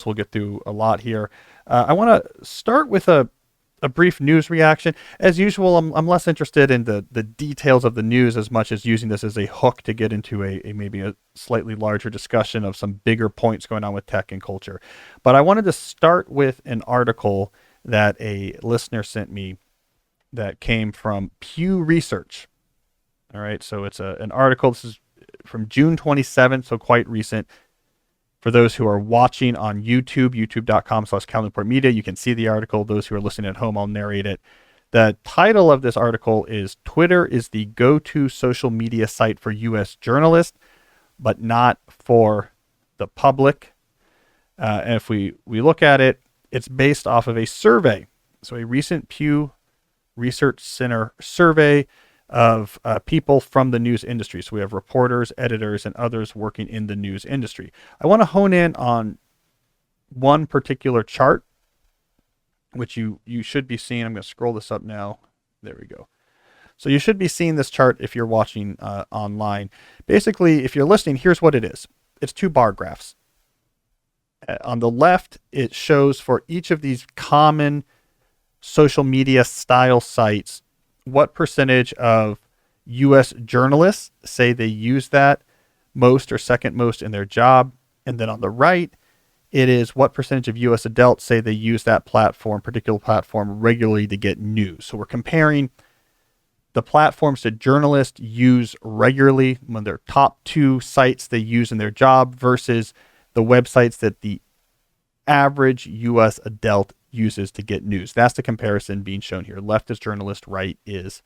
We'll get through a lot here. I want to start with a brief news reaction. As usual, I'm less interested in the details of the news as much as using this as a hook to get into a maybe a slightly larger discussion of some bigger points going on with tech and culture. But I wanted to start with an article that a listener sent me that came from Pew Research. All right, so it's an article. This is from June 27th, so quite recent. For those who are watching on YouTube, youtube.com/Cal Newport Media, you can see the article. Those who are listening at home, I'll narrate it. The title of this article is Twitter is the go-to social media site for U.S. journalists, but not for the public. And if we look at it, it's based off of a survey. So a recent Pew Research Center survey of people from the news industry. So we have reporters, editors, and others working in the news industry. I want to hone in on one particular chart, which you should be seeing. I'm going to scroll this up now. There we go. So you should be seeing this chart if you're watching online. Basically, if you're listening, here's what it is. It's two bar graphs. On the left, it shows for each of these common social media style sites what percentage of U.S. journalists say they use that most or second most in their job. And then on the right, it is what percentage of U.S. adults say they use that particular platform regularly to get news. So we're comparing the platforms that journalists use regularly when their top two sites they use in their job versus the websites that the average U.S. adult uses to get news. That's the comparison being shown here. Left is journalist, right is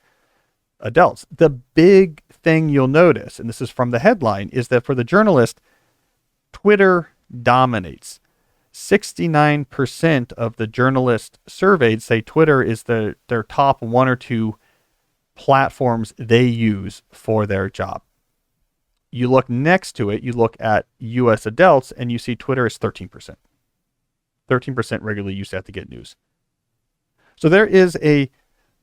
adults. The big thing you'll notice, and this is from the headline, is that for the journalist, Twitter dominates. 69% of the journalists surveyed say Twitter is their top one or two platforms they use for their job. You look next to it, you look at U.S. adults, and you see Twitter is 13%. 13% regularly use that to get news. So there is a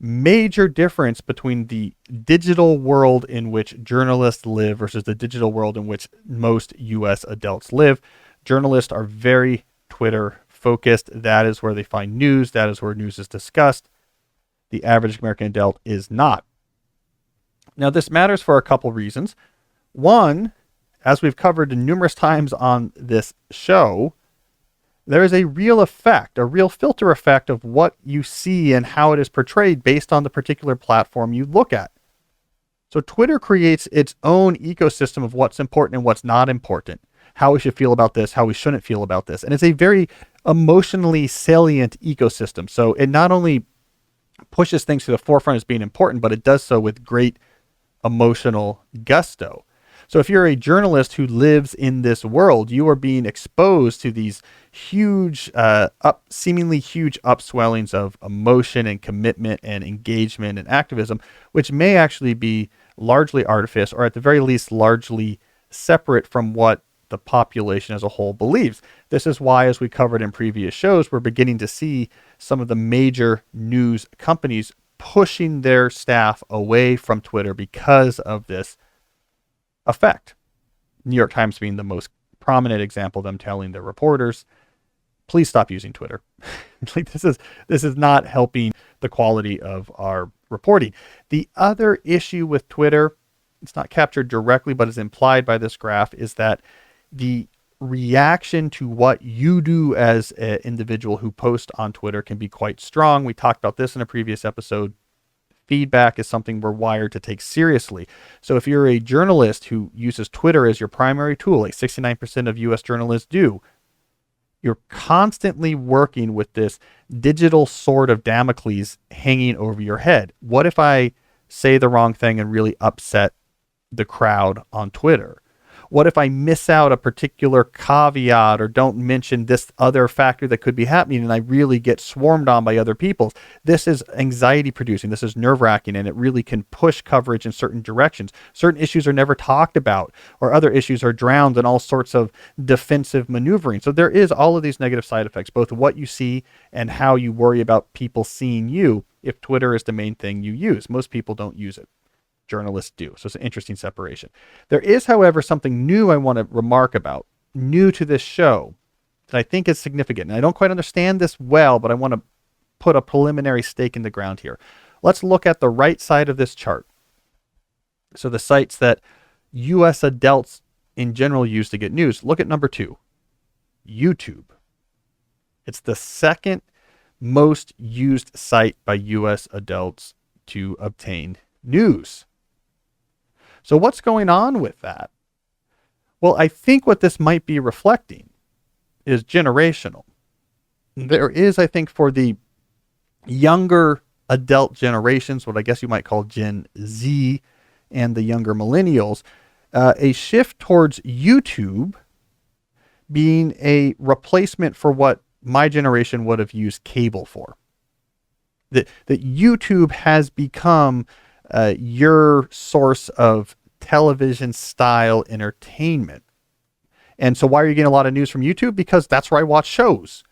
major difference between the digital world in which journalists live versus the digital world in which most U.S. adults live. Journalists are very Twitter focused. That is where they find news. That is where news is discussed. The average American adult is not. Now, this matters for a couple reasons. One, as we've covered numerous times on this show, there is a real effect, a real filter effect of what you see and how it is portrayed based on the particular platform you look at. So Twitter creates its own ecosystem of what's important and what's not important, how we should feel about this, how we shouldn't feel about this. And it's a very emotionally salient ecosystem. So it not only pushes things to the forefront as being important, but it does so with great emotional gusto. So if you're a journalist who lives in this world, you are being exposed to these huge, seemingly huge upswellings of emotion and commitment and engagement and activism, which may actually be largely artifice or at the very least largely separate from what the population as a whole believes. This is why, as we covered in previous shows, we're beginning to see some of the major news companies pushing their staff away from Twitter because of this effect. New York Times being the most prominent example, them telling their reporters, please stop using Twitter. Like this is not helping the quality of our reporting. The other issue with Twitter, it's not captured directly, but is implied by this graph, is that the reaction to what you do as an individual who posts on Twitter can be quite strong. We talked about this in a previous episode. Feedback is something we're wired to take seriously. So if you're a journalist who uses Twitter as your primary tool, like 69% of US journalists do, you're constantly working with this digital sword of Damocles hanging over your head. What if I say the wrong thing and really upset the crowd on Twitter? What if I miss out a particular caveat or don't mention this other factor that could be happening and I really get swarmed on by other people? This is anxiety producing. This is nerve wracking, and it really can push coverage in certain directions. Certain issues are never talked about, or other issues are drowned in all sorts of defensive maneuvering. So there is all of these negative side effects, both what you see and how you worry about people seeing you if Twitter is the main thing you use. Most people don't use it. Journalists do. So it's an interesting separation. There is, however, something new I want to remark about, new to this show. that I think is significant. And I don't quite understand this well, but I want to put a preliminary stake in the ground here. Let's look at the right side of this chart. So the sites that U.S. adults in general use to get news. Look at number 2, YouTube. It's the second most used site by U.S. adults to obtain news. So what's going on with that? Well, I think what this might be reflecting is generational. There is, I think, for the younger adult generations, what I guess you might call Gen Z and the younger millennials, a shift towards YouTube being a replacement for what my generation would have used cable for. That YouTube has become your source of television style entertainment. And so why are you getting a lot of news from YouTube? Because that's where I watch shows,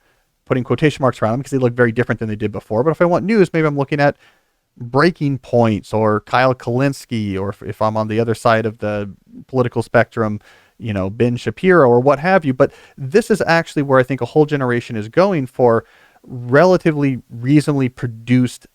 putting quotation marks around them because they look very different than they did before. But if I want news, maybe I'm looking at Breaking Points or Kyle Kalinske, or if I'm on the other side of the political spectrum, Ben Shapiro or what have you. But this is actually where I think a whole generation is going for relatively reasonably produced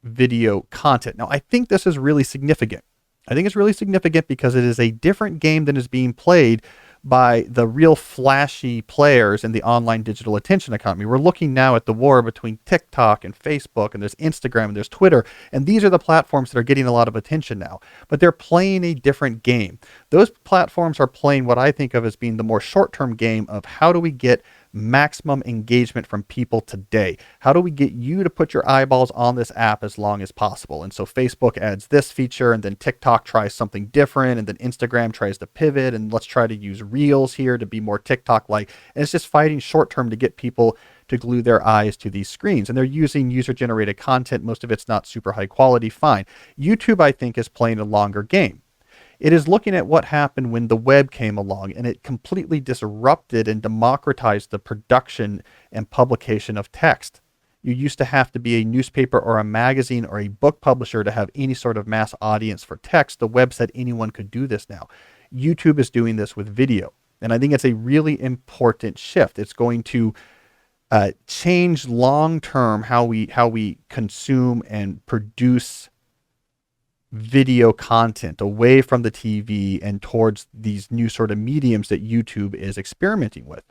video content. Now, I think this is really significant. I think it's really significant because it is a different game than is being played by the real flashy players in the online digital attention economy. We're looking now at the war between TikTok and Facebook, and there's Instagram and there's Twitter, and these are the platforms that are getting a lot of attention now. But they're playing a different game. Those platforms are playing what I think of as being the more short-term game of how do we get maximum engagement from people today? How do we get you to put your eyeballs on this app as long as possible? And so Facebook adds this feature, and then TikTok tries something different, and then Instagram tries to pivot, and let's try to use Reels here to be more TikTok-like. And it's just fighting short-term to get people to glue their eyes to these screens. And they're using user-generated content. Most of it's not super high quality. Fine. YouTube, I think, is playing a longer game. It is looking at what happened when the web came along, and it completely disrupted and democratized the production and publication of text. You used to have to be a newspaper or a magazine or a book publisher to have any sort of mass audience for text. The web said anyone could do this now. YouTube is doing this with video, and I think it's a really important shift. It's going to change long-term how we consume and produce video content away from the TV and towards these new sort of mediums that YouTube is experimenting with.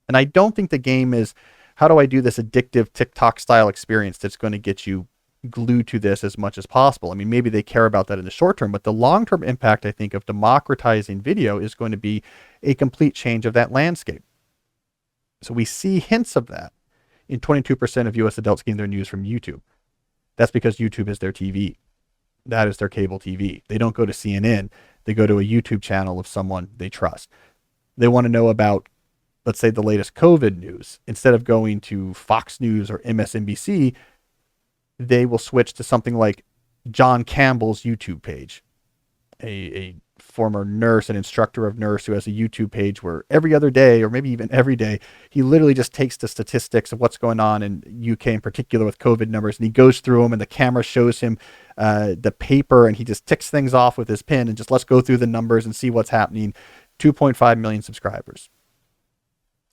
And I don't think the game is, how do I do this addictive TikTok style experience that's going to get you glued to this as much as possible? I mean, maybe they care about that in the short term, but the long-term impact, I think, of democratizing video is going to be a complete change of that landscape. So we see hints of that in 22% of US adults getting their news from YouTube. That's because YouTube is their TV. That is their cable TV. They don't go to CNN. They go to a YouTube channel of someone they trust. They want to know about, let's say, the latest COVID news. Instead of going to Fox News or MSNBC, they will switch to something like John Campbell's YouTube page, a former nurse and instructor of nurse who has a YouTube page where every other day, or maybe even every day, he literally just takes the statistics of what's going on in UK in particular with COVID numbers, and he goes through them, and the camera shows him the paper, and he just ticks things off with his pen and just let's go through the numbers and see what's happening. 2.5 million subscribers.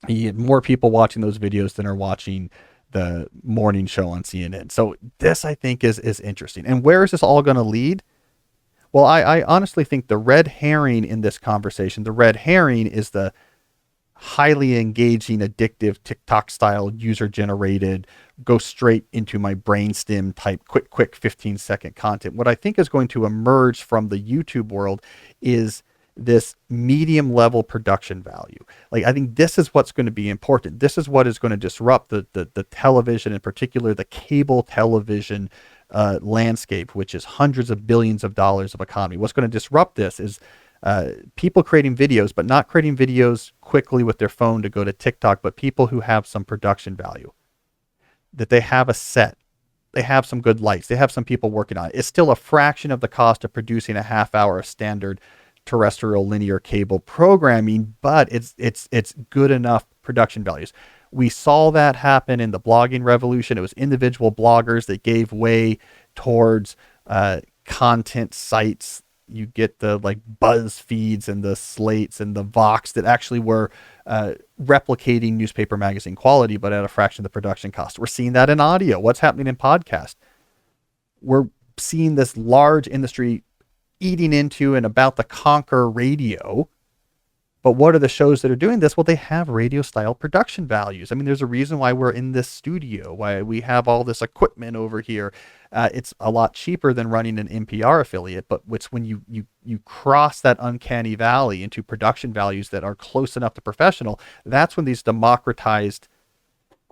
He had more people watching those videos than are watching the morning show on CNN. So this, I think, is interesting. And where is this all going to lead? Well, I honestly think the red herring in this conversation, the red herring is the highly engaging, addictive, TikTok-style, user-generated, go straight into my brainstem type, quick 15-second content. What I think is going to emerge from the YouTube world is this medium-level production value. Like, I think this is what's going to be important. This is what is going to disrupt the television, in particular, the cable television landscape, which is hundreds of billions of dollars of economy. What's going to disrupt this is people creating videos, but not creating videos quickly with their phone to go to TikTok, but people who have some production value, that they have a set, they have some good lights, they have some people working on it. It's still a fraction of the cost of producing a half hour of standard terrestrial linear cable programming, but it's good enough production values. We saw that happen in the blogging revolution. It was individual bloggers that gave way towards content sites you get the like Buzz feeds and the Slates and the Vox that actually were replicating newspaper magazine quality, but at a fraction of the production cost. We're seeing that in audio. What's happening in podcast? We're seeing this large industry eating into and about to conquer radio. But what are the shows that are doing this? Well, they have radio style production values. I mean, there's a reason why we're in this studio, why we have all this equipment over here. It's a lot cheaper than running an NPR affiliate, but it's when you cross that uncanny valley into production values that are close enough to professional, that's when these democratized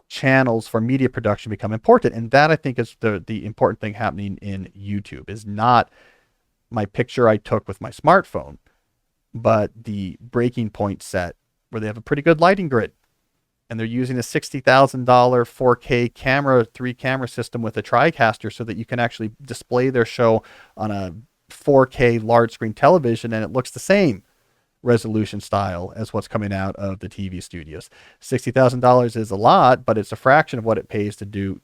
channels for media production become important. And that, I think, is the important thing happening in YouTube, is not my picture I took with my smartphone, but the breaking point set where they have a pretty good lighting grid and they're using a $60,000 4K camera, 3-camera system with a TriCaster so that you can actually display their show on a 4K large screen television and it looks the same resolution style as what's coming out of the TV studios. $60,000 is a lot, but it's a fraction of what it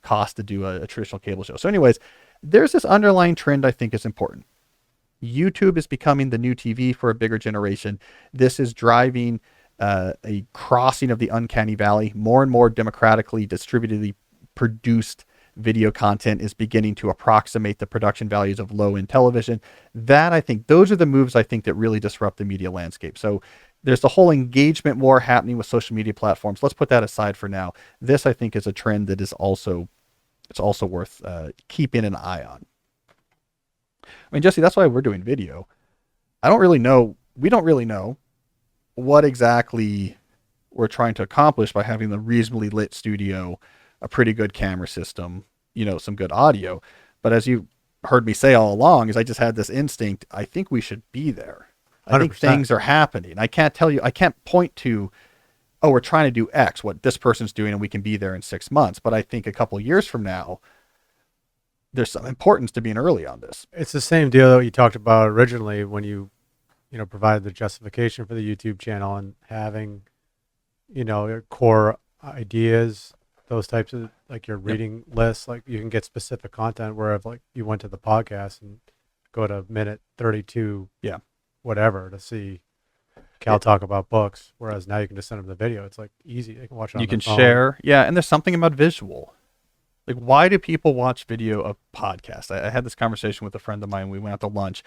costs to do a traditional cable show. So anyways, there's this underlying trend I think is important. YouTube is becoming the new TV for a bigger generation. This is driving a crossing of the uncanny valley. More and more democratically distributedly produced video content is beginning to approximate the production values of low-end television. That, I think, those are the moves I think that really disrupt the media landscape. So there's the whole engagement war happening with social media platforms. Let's put that aside for now. This, I think, is a trend that is also worth keeping an eye on. I mean, Jesse, that's why we're doing video. We don't really know what exactly we're trying to accomplish by having the reasonably lit studio, a pretty good camera system, some good audio. But as you heard me say all along, is I just had this instinct, I think we should be there. I 100%. think things are happening. I can't point to, oh, we're trying to do X, what this person's doing, and we can be there in 6 months. But I think a couple of years from now, there's some importance to being early on this. It's the same deal that you talked about originally when you provided the justification for the YouTube channel and having, your core ideas, those types of, like your reading lists, like you can get specific content where if like you went to the podcast and go to minute 32, whatever, to see Cal talk about books, whereas now you can just send them the video. It's like easy. They can watch it on their phone. Share. Yeah. And there's something about visual. Like, why do people watch video of podcasts? I had this conversation with a friend of mine. We went out to lunch,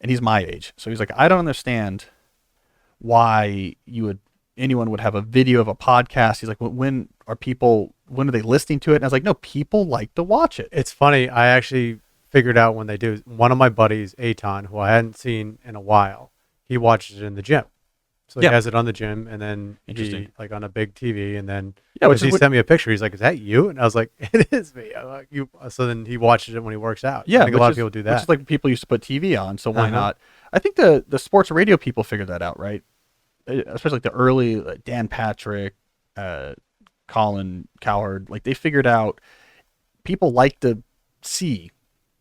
and he's my age. So he's like, I don't understand why anyone would have a video of a podcast. He's like, when are they listening to it? And I was like, no, people like to watch it. It's funny. I actually figured out when they do. One of my buddies, Eitan, who I hadn't seen in a while, he watches it in the gym. So he has it on the gym, and then he, like, on a big TV, and then he sent me a picture. He's like, "Is that you?" And I was like, "It is me." I'm like, "You." So then he watches it when he works out. Yeah, I think a lot of people do that. Which is like people used to put TV on, so why not? I think the sports radio people figured that out, right? Especially like the early Dan Patrick, Colin Cowherd, like they figured out people like to see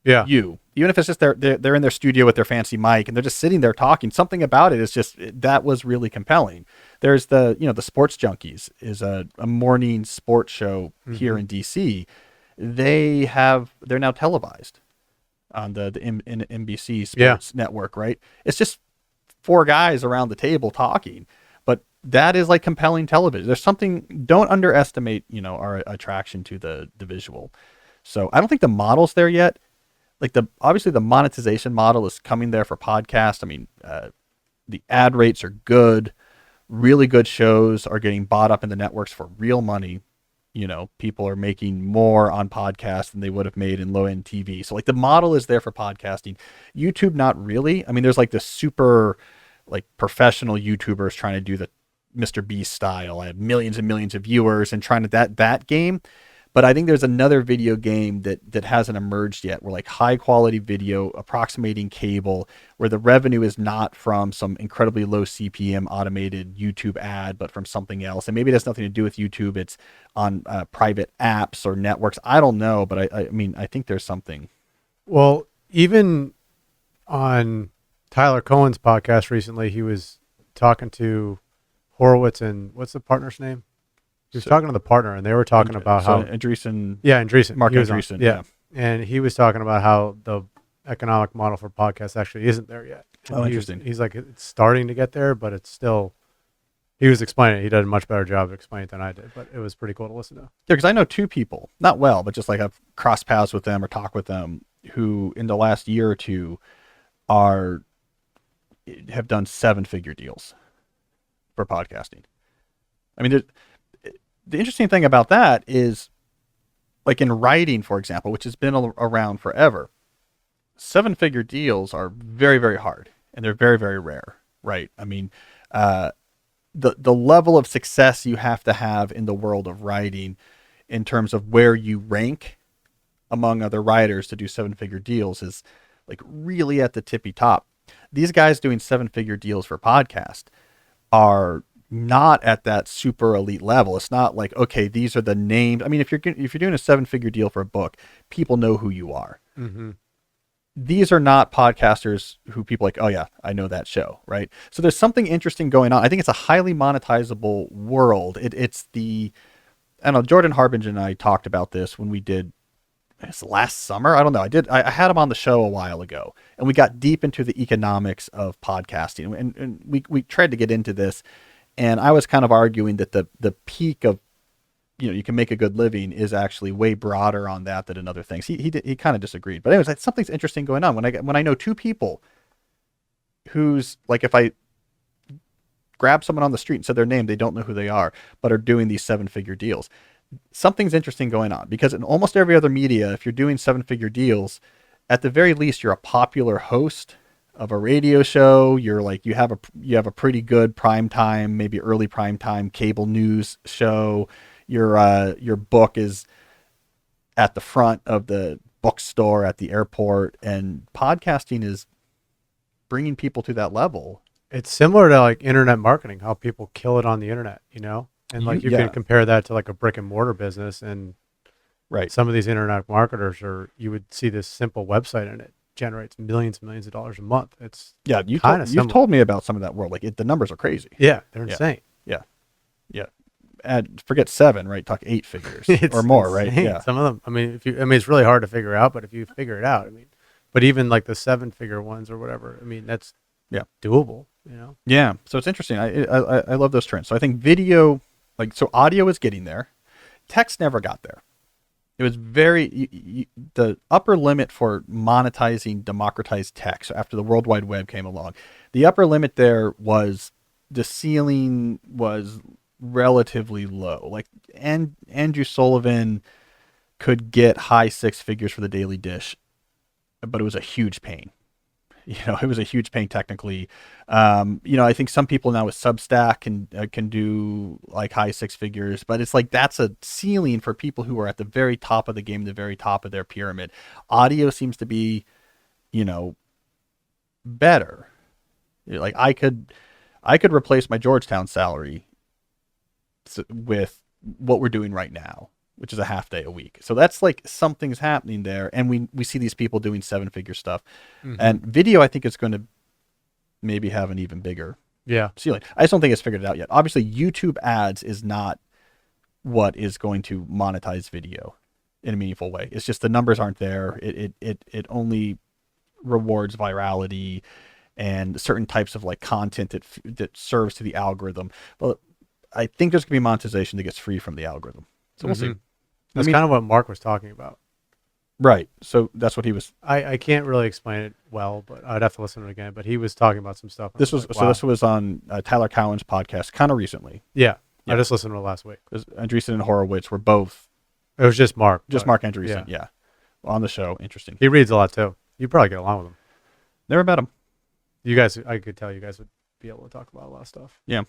you. Even if it's just they're in their studio with their fancy mic and they're just sitting there talking, something about it is just, that was really compelling. There's the Sports Junkies is a morning sports show here in DC. They're now televised on the NBC Sports Network, right? It's just 4 guys around the table talking, but that is like compelling television. There's something, don't underestimate, our attraction to the visual. So I don't think the model's there yet. Like obviously the monetization model is coming there for podcasts. I mean, the ad rates are good. Really good shows are getting bought up in the networks for real money. People are making more on podcasts than they would have made in low-end TV. So like the model is there for podcasting. YouTube, not really. I mean, there's like the super like professional YouTubers trying to do the Mr. Beast style. I have millions and millions of viewers and trying to that game. But I think there's another video game that hasn't emerged yet, where like high quality video approximating cable, where the revenue is not from some incredibly low CPM automated YouTube ad, but from something else. And maybe it has nothing to do with YouTube. It's on private apps or networks. I don't know, but I mean, I think there's something. Well, even on Tyler Cohen's podcast recently, he was talking to Horowitz and what's the partner's name? He was talking to the partner, and they were talking about how Andreessen. Yeah, Andreessen. Mark Andreessen. Yeah. And he was talking about how economic model for podcasts actually isn't there yet. And Oh, interesting. He's like, it's starting to get there, but it's still. He was explaining it. He did a much better job of explaining it than I did, but it was pretty cool to listen to. Yeah, because I know two people, not well, but just like I've crossed paths with them or talked with them, who in the last year or two have done 7-figure deals for podcasting. I mean, the interesting thing about that is, like in writing, for example, which has been around forever, 7-figure deals are very, very hard, and they're very, very rare, right? I mean, the level of success you have to have in the world of writing in terms of where you rank among other writers to do 7-figure deals is like really at the tippy top. These guys doing 7-figure deals for podcast are not at that super elite level. It's not like, okay, these are the names. I mean, if you're doing a 7-figure deal for a book, people know who you are. Mm-hmm. These are not podcasters who people like, oh yeah, I know that show, right? So there's something interesting going on. I think it's a highly monetizable world. It's I don't know, Jordan Harbinger and I talked about this when we did, it's last summer. I don't know. I had him on the show a while ago, and we got deep into the economics of podcasting, and we tried to get into this, and I was kind of arguing that the peak of, you can make a good living is actually way broader on that than in other things. He kind of disagreed, but anyways, something's interesting going on when I know two people who's like, if I grab someone on the street and said their name, they don't know who they are, but are doing these 7-figure deals. Something's interesting going on, because in almost every other media, if you're doing 7-figure deals, at the very least, you're a popular host of a radio show. You're like, you have a pretty good prime time, maybe early prime time cable news show. Your book is at the front of the bookstore at the airport, and podcasting is bringing people to that level. It's similar to like internet marketing, how people kill it on the internet, and like you can compare that to like a brick and mortar business, and right, some of these internet marketers you would see this simple website and it generates millions and millions of dollars a month. It's you've told me about some of that world. Like the numbers are crazy. Yeah, they're insane. Yeah. Forget 7, right? Talk 8 figures or more, insane. Right? Yeah. Some of them. I mean, it's really hard to figure out, but if you figure it out, but even like the 7-figure ones or whatever, that's doable. Yeah. So it's interesting. I love those trends. So I think video, so audio is getting there. Text never got there. It was the upper limit for monetizing democratized text. So after the World Wide Web came along, the upper limit there was, the ceiling was relatively low. Like, and Andrew Sullivan could get high 6 figures for the Daily Dish, but it was a huge pain. It was a huge pain technically. I think some people now with Substack can do like high 6 figures, but it's like that's a ceiling for people who are at the very top of the game, the very top of their pyramid. Audio seems to be, better. Like I could replace my Georgetown salary with what we're doing right now, which is a half day a week. So that's like something's happening there. And we see these people doing 7-figure stuff. Mm-hmm. And video, I think it's going to maybe have an even bigger ceiling. I just don't think it's figured it out yet. Obviously, YouTube ads is not what is going to monetize video in a meaningful way. It's just the numbers aren't there. It only rewards virality and certain types of like content that serves to the algorithm. But I think there's going to be monetization that gets free from the algorithm. So we'll see. That's kind of what Mark was talking about. Right. So that's what he was. I can't really explain it well, but I'd have to listen to it again. But he was talking about some stuff. This was on Tyler Cowen's podcast kind of recently. Yeah. I just listened to it last week. Andreessen and Horowitz were both. It was just Mark. Just Mark Andreessen. Yeah. On the show. Interesting. He reads a lot too. You probably get along with him. Never met him. You guys, I could tell you guys would be able to talk about a lot of stuff. Yeah.